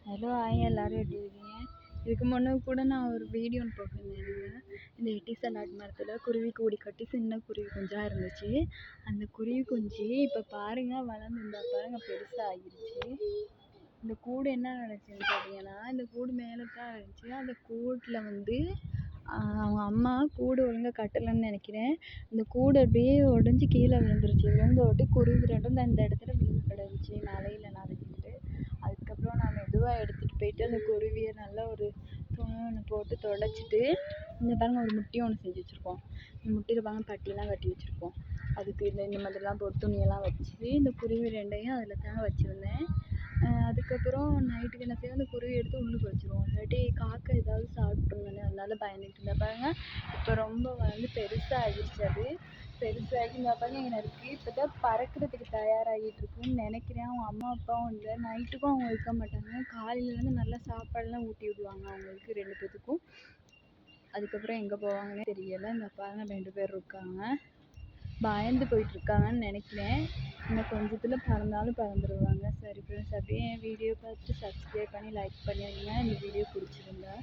Hello hi எல்லாரும் எப்படி இருக்கீங்க? இதுக்கு முன்னே கூட நான் ஒரு வீடியோ ஒன்று போட்டிருந்தேன். இந்த எட்டிசலாட் மரத்தில் குருவி கூடி கட்டி சின்ன குருவி குஞ்சாக இருந்துச்சு. அந்த குருவி குஞ்சு இப்போ பாருங்கள் வளர்ந்து இந்த பாருங்கள் பெருசாக ஆகிருச்சு. இந்த கூடு என்ன நினச்சின்னு பார்த்தீங்கன்னா, இந்த கூடு மேலே தான் இருந்துச்சு. அந்த கூட்டில் அவங்க அம்மா கூடு ஒழுங்காக கட்டலைன்னு நினைக்கிறேன். இந்த கூடு அப்படியே உடஞ்சி கீழே விழுந்துருச்சு. விழுந்தோட்டி குருவி ரெண்டும் இந்த இடத்துல விழுந்து கிடந்துச்சு மழையில் நனைஞ்சிக்கிட்டு. அதுக்கப்புறம் நான் மெதுவாக எடுத்துகிட்டு போயிட்டு அந்த குருவியை நல்லா ஒரு துணி ஒன்று போட்டு துடைச்சிட்டு, இந்த பாருங்க ஒரு முட்டி ஒன்று செஞ்சு வச்சுருக்கோம். இந்த முட்டியில் பாருங்க பட்டியெல்லாம் கட்டி வச்சுருக்கோம். அதுக்கு இந்த மாதிரிலாம் போட்டு துணியெல்லாம் வச்சு இந்த குருவி ரெண்டையும் அதில் தாங்க வச்சுருந்தேன். அதுக்கப்புறம் நைட்டுக்கு என்ன செய்வோம், அந்த குருவி எடுத்து உள்ளுக்கு வச்சுருவோம். இல்லாட்டி காக்கா ஏதாவது சாப்பிட்ருங்கன்னு அதனால பயந்துட்டு இருந்தேன். பாருங்க இப்போ ரொம்ப பெருசாக ஆகிடுச்சு. அது பெருசாகி இந்த பாருங்க இங்கே இருக்குது. இப்போ தான் பறக்கிறதுக்கு தயாராகிட்டு இருக்குன்னு நினைக்கிறேன். அவங்க அம்மா அப்பாவும் இல்லை, நைட்டுக்கும் அவங்க இருக்க மாட்டாங்க. காலையிலேருந்து நல்லா சாப்பாடுலாம் ஊட்டி விடுவாங்க அவங்களுக்கு 2 பேத்துக்கும். அதுக்கப்புறம் எங்கே போவாங்கன்னே தெரியலை. இந்த பாருங்க 2 பேர் இருக்காங்க, பயந்து போயிட்டுருக்காங்கன்னு நினைக்கிறேன். இன்னும் கொஞ்சத்தில் பறந்தாலும் பறந்துடுவாங்க. சரி ஃப்ரெண்ட்ஸ், அப்படியே என் வீடியோ பார்த்துட்டு சப்ஸ்கிரைப் பண்ணி லைக் பண்ணிடுங்க இந்த வீடியோ பிடிச்சிருந்தா.